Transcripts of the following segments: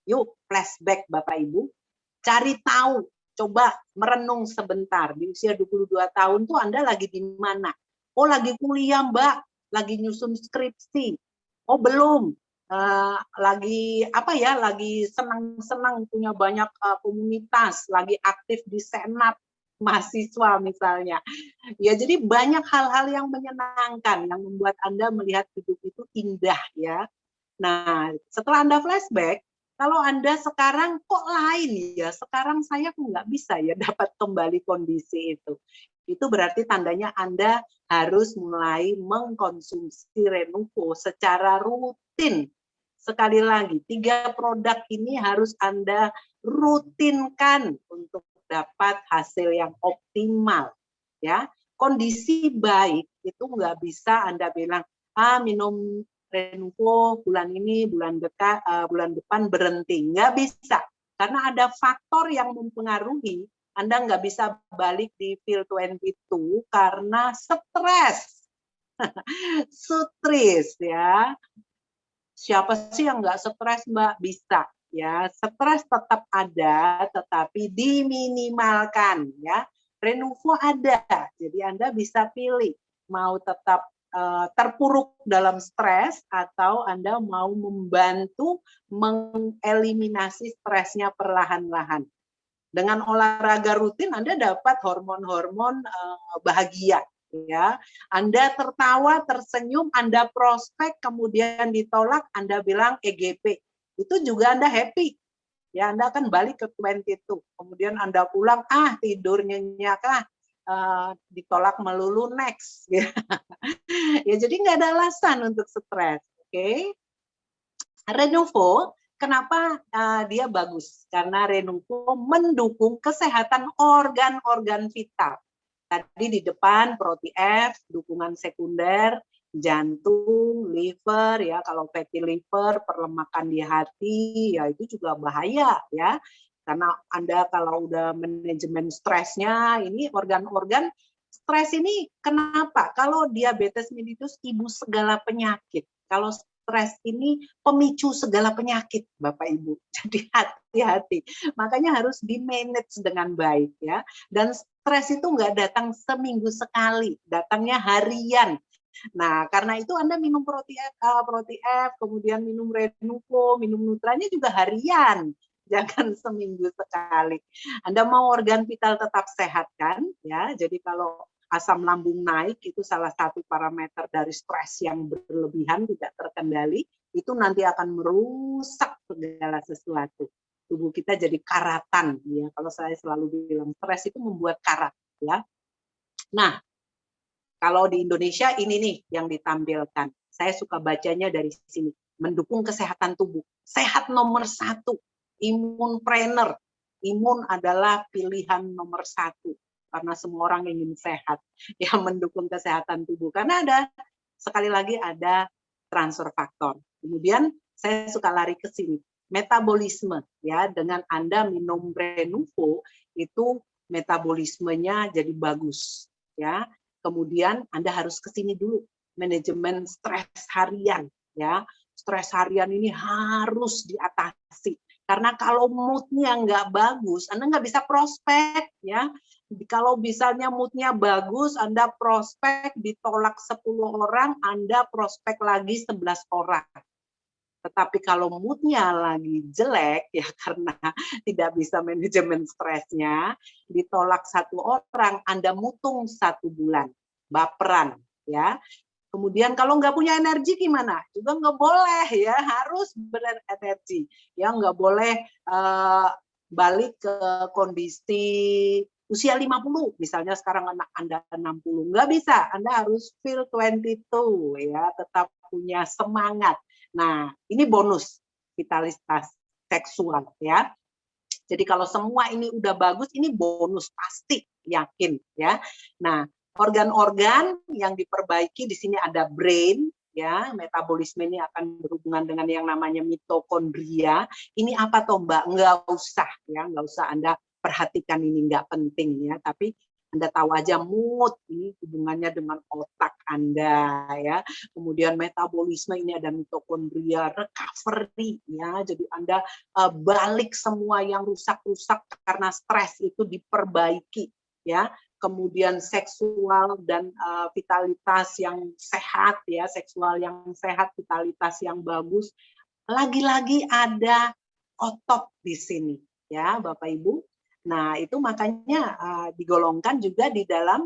Yuk flashback Bapak Ibu, cari tahu, coba merenung sebentar. Di usia 22 tahun tuh Anda lagi di mana? Oh lagi kuliah Mbak, lagi nyusun skripsi. Oh belum, lagi apa ya, lagi senang-senang punya banyak komunitas, lagi aktif di senat mahasiswa misalnya. Ya, jadi banyak hal-hal yang menyenangkan yang membuat Anda melihat hidup itu indah ya. Nah, setelah Anda flashback, kalau Anda sekarang kok lain ya, sekarang saya kok nggak bisa ya dapat kembali kondisi itu. Itu berarti tandanya Anda harus mulai mengkonsumsi Renuvo secara rutin. Sekali lagi, 3 produk ini harus Anda rutinkan untuk dapat hasil yang optimal. Ya, kondisi baik itu nggak bisa Anda bilang, minum Renuvo bulan ini, bulan depan berhenti. Nggak bisa. Karena ada faktor yang mempengaruhi. Anda nggak bisa balik di Feel 22 karena stres. Stres ya. Siapa sih yang nggak stres, Mbak? Bisa. Ya, stres tetap ada, tetapi diminimalkan. Ya, Renuvo ada. Jadi Anda bisa pilih mau tetap terpuruk dalam stres atau Anda mau membantu mengeliminasi stresnya perlahan-lahan. Dengan olahraga rutin Anda dapat hormon-hormon bahagia ya. Anda tertawa, tersenyum, Anda prospek kemudian ditolak, Anda bilang EGP. Itu juga Anda happy. Ya, Anda akan balik ke 22. Kemudian Anda pulang, tidur nyenyak ditolak melulu next. Ya, jadi nggak ada alasan untuk stres. Oke. Renuvo, kenapa dia bagus? Karena Renuvo mendukung kesehatan organ-organ vital. Tadi di depan Protif, dukungan sekunder, jantung, liver, ya kalau fatty liver, perlemakan di hati, ya itu juga bahaya ya. Karena Anda kalau udah manajemen stresnya, ini organ-organ stres ini kenapa? Kalau diabetes mellitus ibu segala penyakit. Kalau stres ini pemicu segala penyakit, Bapak Ibu. Jadi hati-hati. Makanya harus di-manage dengan baik ya. Dan stres itu nggak datang seminggu sekali, datangnya harian. Nah, karena itu Anda minum Protif, kemudian minum Renuvo, minum Nutranya juga harian. Jangan seminggu sekali. Anda mau organ vital tetap sehat kan? Ya, jadi kalau asam lambung naik itu salah satu parameter dari stres yang berlebihan tidak terkendali, itu nanti akan merusak segala sesuatu. Tubuh kita jadi karatan ya. Kalau saya selalu bilang stres itu membuat karat ya. Nah, kalau di Indonesia ini nih yang ditampilkan. Saya suka bacanya dari sini. Mendukung kesehatan tubuh. Sehat nomor 1. Imunpreneur. Imun adalah pilihan nomor 1. Karena semua orang ingin sehat. Yang mendukung kesehatan tubuh. Karena sekali lagi ada transfer faktor. Kemudian saya suka lari ke sini. Metabolisme. Ya, dengan Anda minum Renuvo, itu metabolismenya jadi bagus. Ya, kemudian Anda harus ke sini dulu, manajemen stres harian ya. Stres harian ini harus diatasi. Karena kalau moodnya nggak bagus, Anda nggak bisa prospek ya. Kalau misalnya moodnya bagus, Anda prospek ditolak 10 orang, Anda prospek lagi 11 orang. Tetapi kalau moodnya lagi jelek ya karena tidak bisa manajemen stresnya, ditolak 1 orang, Anda mutung 1 bulan, baperan ya. Kemudian kalau nggak punya energi gimana? Juga nggak boleh ya, harus berenergi. Ya nggak boleh balik ke kondisi usia 50, misalnya sekarang anak Anda 60. Nggak bisa, Anda harus feel 22 ya, tetap punya semangat. Nah, ini bonus vitalitas seksual ya. Jadi kalau semua ini udah bagus, ini bonus pasti, yakin ya. Nah, organ-organ yang diperbaiki di sini ada brain ya, metabolisme ini akan berhubungan dengan yang namanya mitokondria. Ini apa toh Mbak? Nggak usah ya, nggak usah Anda perhatikan, ini nggak penting ya. Tapi Anda tahu aja mood ini hubungannya dengan otak Anda ya. Kemudian metabolisme ini ada mitokondria, recovery ya. Jadi Anda balik semua yang rusak-rusak karena stres itu diperbaiki ya. Kemudian seksual dan vitalitas yang sehat ya, seksual yang sehat, vitalitas yang bagus. Lagi-lagi ada otot di sini ya, Bapak Ibu. Nah, itu makanya digolongkan juga di dalam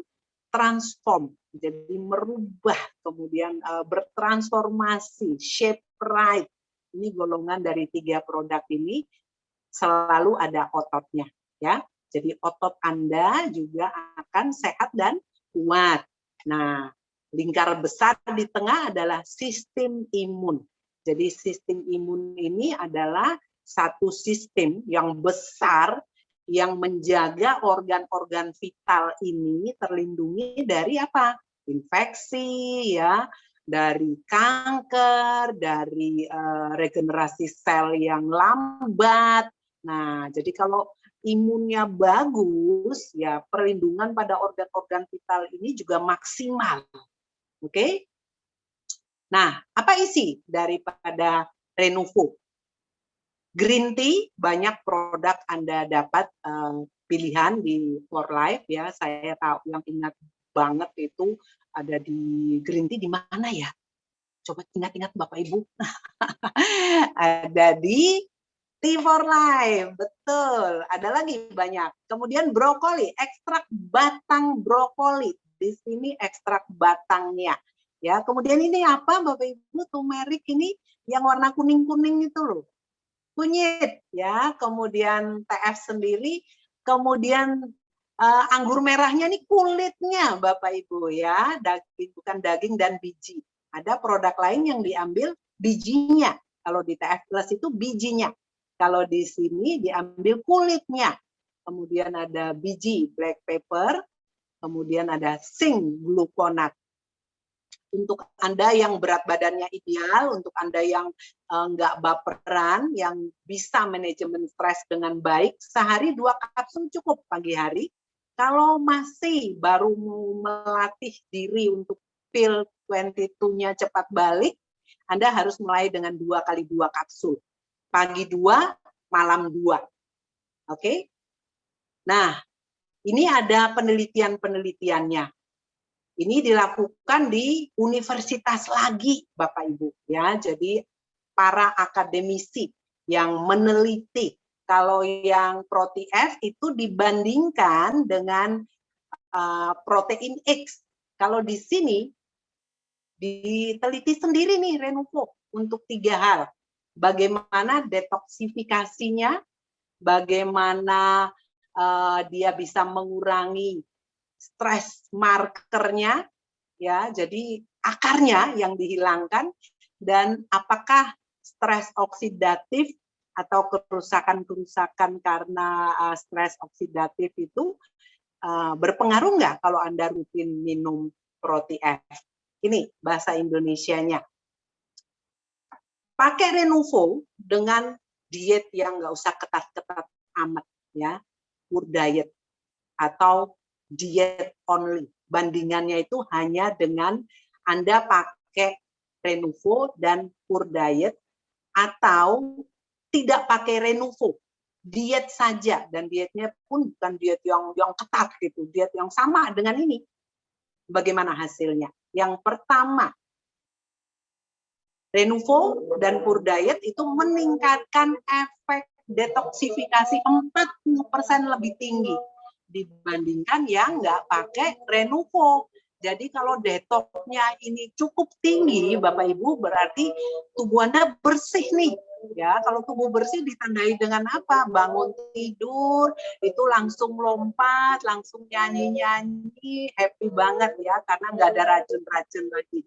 transform, jadi merubah, kemudian bertransformasi, shape right. Ini golongan dari 3 produk ini selalu ada ototnya, ya. Jadi otot Anda juga akan sehat dan kuat. Nah, lingkar besar di tengah adalah sistem imun. Jadi sistem imun ini adalah satu sistem yang besar yang menjaga organ-organ vital ini terlindungi dari apa? Infeksi ya, dari kanker, dari regenerasi sel yang lambat. Nah, jadi kalau imunnya bagus, ya perlindungan pada organ-organ vital ini juga maksimal. Oke? Nah, apa isi daripada Renuvo? Green tea, banyak produk Anda dapat pilihan di For Life ya. Saya tahu yang ingat banget itu ada di green tea di mana ya? Coba ingat-ingat Bapak Ibu. Ada di Tea for Life, betul. Ada lagi banyak. Kemudian brokoli, ekstrak batang brokoli. Di sini ekstrak batangnya. Ya, kemudian ini apa Bapak Ibu? Turmeric ini yang warna kuning-kuning itu loh. Kunyit ya, kemudian TF sendiri, kemudian anggur merahnya nih kulitnya Bapak Ibu ya, daging bukan daging dan biji. Ada produk lain yang diambil bijinya. Kalau di TF Plus itu bijinya. Kalau di sini diambil kulitnya. Kemudian ada biji black pepper, kemudian ada zinc gluconat. Untuk Anda yang berat badannya ideal, untuk Anda yang nggak baperan, yang bisa manajemen stres dengan baik, sehari 2 kapsul cukup pagi hari. Kalau masih baru mau melatih diri untuk pil 22-nya cepat balik, Anda harus mulai dengan 2 kali 2 kapsul. Pagi 2, malam 2. Oke? Nah, ini ada penelitian-penelitiannya. Ini dilakukan di universitas lagi, Bapak Ibu ya. Jadi para akademisi yang meneliti kalau yang Protein itu dibandingkan dengan protein X. Kalau di sini diteliti sendiri nih Renuvo untuk 3 hal. Bagaimana detoksifikasinya, bagaimana dia bisa mengurangi stres markernya ya, jadi akarnya yang dihilangkan, dan apakah stres oksidatif atau kerusakan-kerusakan karena stres oksidatif itu berpengaruh nggak kalau Anda rutin minum Protein. Ini bahasa Indonesianya. Pakai Renuvo dengan diet yang nggak usah ketat-ketat amat ya, pure diet atau diet only. Bandingannya itu hanya dengan Anda pakai Renuvo dan pure diet atau tidak pakai Renuvo, diet saja, dan dietnya pun bukan diet yang ketat gitu, diet yang sama dengan ini. Bagaimana hasilnya? Yang pertama, Renuvo dan pure diet itu meningkatkan efek detoksifikasi 40% lebih tinggi dibandingkan yang nggak pakai Renuvo. Jadi kalau detoksnya ini cukup tinggi, Bapak Ibu, berarti tubuh Anda bersih nih. Ya, kalau tubuh bersih ditandai dengan apa? Bangun tidur itu langsung lompat, langsung nyanyi-nyanyi, happy banget ya, karena nggak ada racun-racun lagi.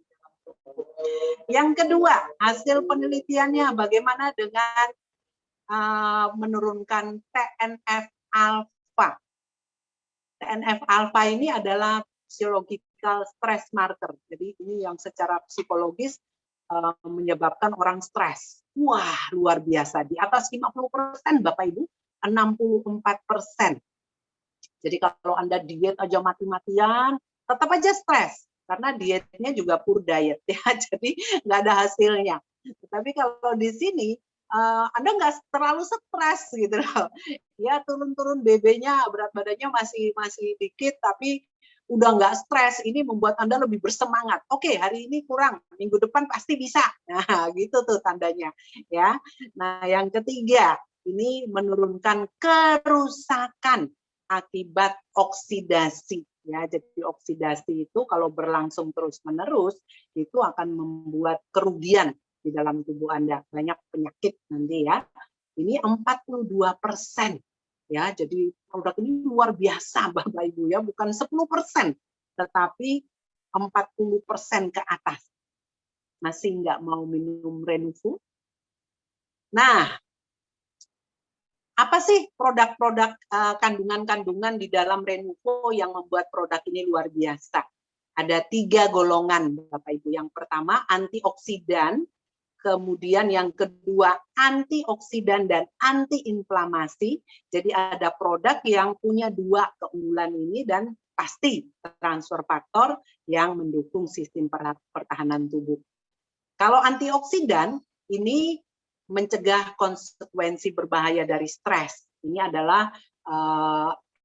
Yang kedua, hasil penelitiannya bagaimana dengan menurunkan TNF-alpha. TNF-alpha ini adalah physiological stress marker. Jadi ini yang secara psikologis menyebabkan orang stres. Wah, luar biasa. Di atas 50%, Bapak Ibu, 64%. Jadi kalau Anda diet aja mati-matian, tetap aja stres karena dietnya juga poor diet ya, jadi nggak ada hasilnya. Tapi kalau di sini Anda nggak terlalu stres gitu loh. Ya turun-turun BB-nya, berat badannya masih dikit, tapi udah nggak stres. Ini membuat Anda lebih bersemangat. Oke, hari ini kurang, minggu depan pasti bisa. Nah, gitu tuh tandanya ya. Nah, yang ketiga, ini menurunkan kerusakan akibat oksidasi ya. Jadi oksidasi itu kalau berlangsung terus-menerus itu akan membuat kerugian di dalam tubuh Anda, banyak penyakit nanti ya. Ini 42% ya. Jadi produk ini luar biasa Bapak Ibu ya, bukan 10%, tetapi 40% ke atas. Masih nggak mau minum Renuvo? Nah, apa sih produk-produk kandungan-kandungan di dalam Renuvo yang membuat produk ini luar biasa? Ada 3 golongan, Bapak Ibu. Yang pertama antioksidan, kemudian yang kedua antioksidan dan antiinflamasi. Jadi ada produk yang punya 2 keunggulan ini dan pasti transfer faktor yang mendukung sistem pertahanan tubuh. Kalau antioksidan ini mencegah konsekuensi berbahaya dari stres. Ini adalah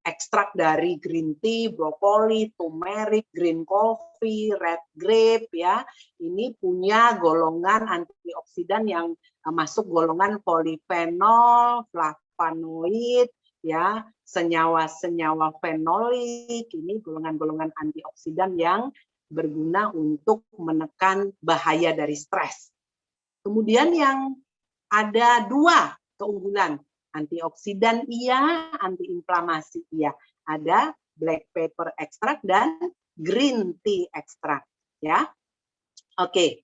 ekstrak dari green tea, brokoli, turmeric, green coffee, red grape ya. Ini punya golongan antioksidan yang masuk golongan polifenol, flavonoid ya, senyawa-senyawa fenolik. Ini golongan-golongan antioksidan yang berguna untuk menekan bahaya dari stres. Kemudian yang ada 2 keunggulan, antioksidan iya, antiinflamasi iya. Ada black pepper extract dan green tea extract ya. Oke.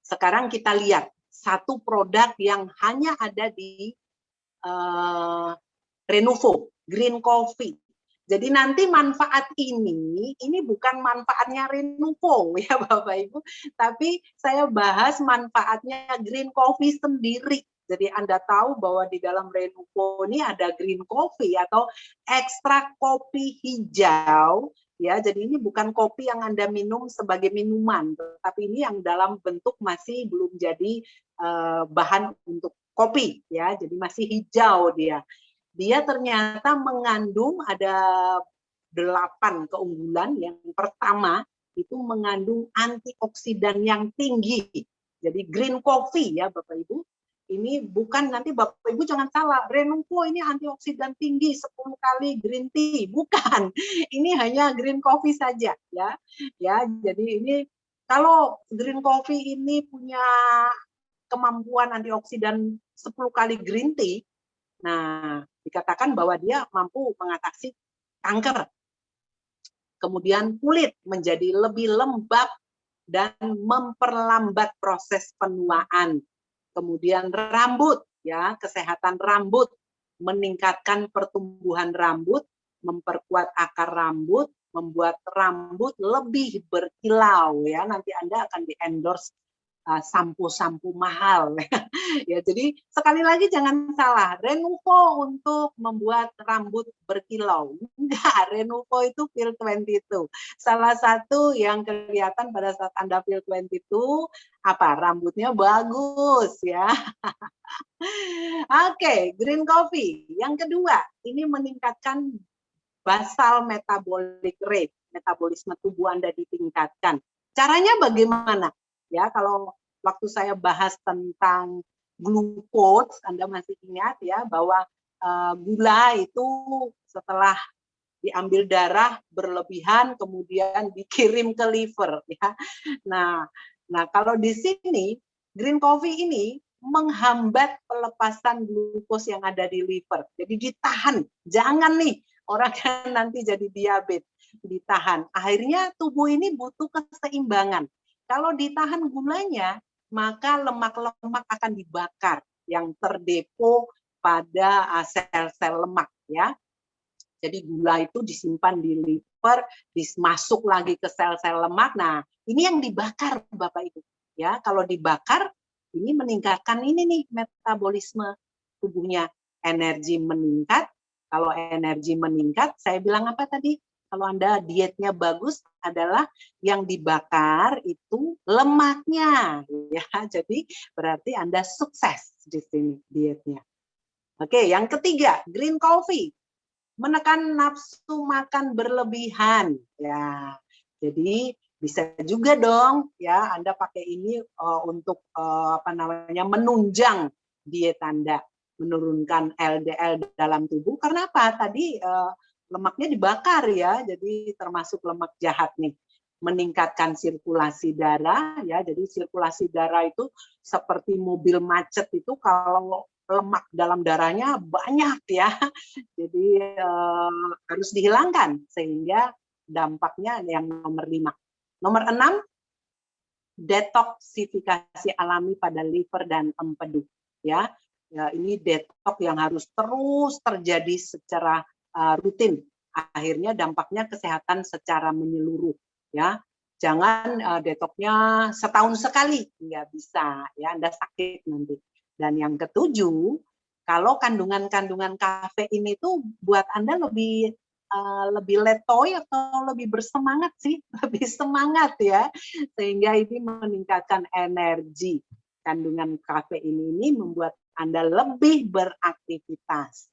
Sekarang kita lihat satu produk yang hanya ada di Renuvo, green coffee. Jadi nanti manfaat ini bukan manfaatnya Renuvo ya Bapak Ibu, tapi saya bahas manfaatnya green coffee sendiri. Jadi Anda tahu bahwa di dalam Renuvo ini ada green coffee atau ekstrak kopi hijau ya. Jadi ini bukan kopi yang Anda minum sebagai minuman, tapi ini yang dalam bentuk masih belum jadi bahan untuk kopi ya. Jadi masih hijau dia. Dia ternyata mengandung ada 8 keunggulan. Yang pertama itu mengandung antioksidan yang tinggi. Jadi green coffee ya Bapak Ibu. Ini bukan, nanti Bapak Ibu jangan salah, Renuvo ini antioksidan tinggi 10 kali green tea. Bukan. Ini hanya green coffee saja ya. Ya, jadi ini kalau green coffee ini punya kemampuan antioksidan 10 kali green tea, nah, dikatakan bahwa dia mampu mengatasi kanker. Kemudian kulit menjadi lebih lembab dan memperlambat proses penuaan. Kemudian rambut, ya, kesehatan rambut, meningkatkan pertumbuhan rambut, memperkuat akar rambut, membuat rambut lebih berkilau, ya. Nanti Anda akan di-endorse sampo-sampo mahal. Ya, jadi sekali lagi jangan salah, Renuvo untuk membuat rambut berkilau. Enggak, Renuvo itu Pil 22. Salah satu yang kelihatan pada saat Anda Pil 22, apa? Rambutnya bagus ya. Oke, green coffee. Yang kedua, ini meningkatkan basal metabolic rate. Metabolisme tubuh Anda ditingkatkan. Caranya bagaimana? Ya, kalau waktu saya bahas tentang glukos, Anda masih ingat ya bahwa gula itu setelah diambil darah berlebihan kemudian dikirim ke liver ya. Nah, kalau di sini green coffee ini menghambat pelepasan glukos yang ada di liver. Jadi ditahan, jangan nih orang yang nanti jadi diabetes, ditahan. Akhirnya tubuh ini butuh keseimbangan. Kalau ditahan gulanya, maka lemak-lemak akan dibakar yang terdepo pada sel-sel lemak ya. Jadi gula itu disimpan di liver, masuk lagi ke sel-sel lemak. Nah, ini yang dibakar Bapak Ibu. Ya, kalau dibakar ini meningkatkan ini nih metabolisme tubuhnya, energi meningkat, Kalau energi meningkat, saya bilang apa tadi? Kalau Anda dietnya bagus adalah yang dibakar itu lemaknya, ya. Jadi berarti Anda sukses di sini dietnya. Oke, yang ketiga, green coffee. Menekan nafsu makan berlebihan, ya. Jadi bisa juga dong, ya, Anda pakai ini untuk apa namanya, menunjang diet Anda, menurunkan LDL dalam tubuh. Karena apa? Tadi lemaknya dibakar, ya, jadi termasuk lemak jahat nih. Meningkatkan sirkulasi darah, ya. Jadi sirkulasi darah itu seperti mobil macet itu, kalau lemak dalam darahnya banyak, ya. Jadi harus dihilangkan sehingga dampaknya yang nomor 5. Nomor 6, detoksifikasi alami pada liver dan empedu, ya. Ya, ini detox yang harus terus terjadi secara rutin. Akhirnya dampaknya kesehatan secara menyeluruh, ya. Jangan detoxnya setahun sekali, nggak bisa, ya, Anda sakit nanti. Dan yang ketujuh, kalau kandungan-kandungan kafein itu buat Anda lebih letoy atau lebih bersemangat sih? Lebih semangat, ya. Sehingga ini meningkatkan energi. Kandungan kafein ini membuat Anda lebih beraktivitas.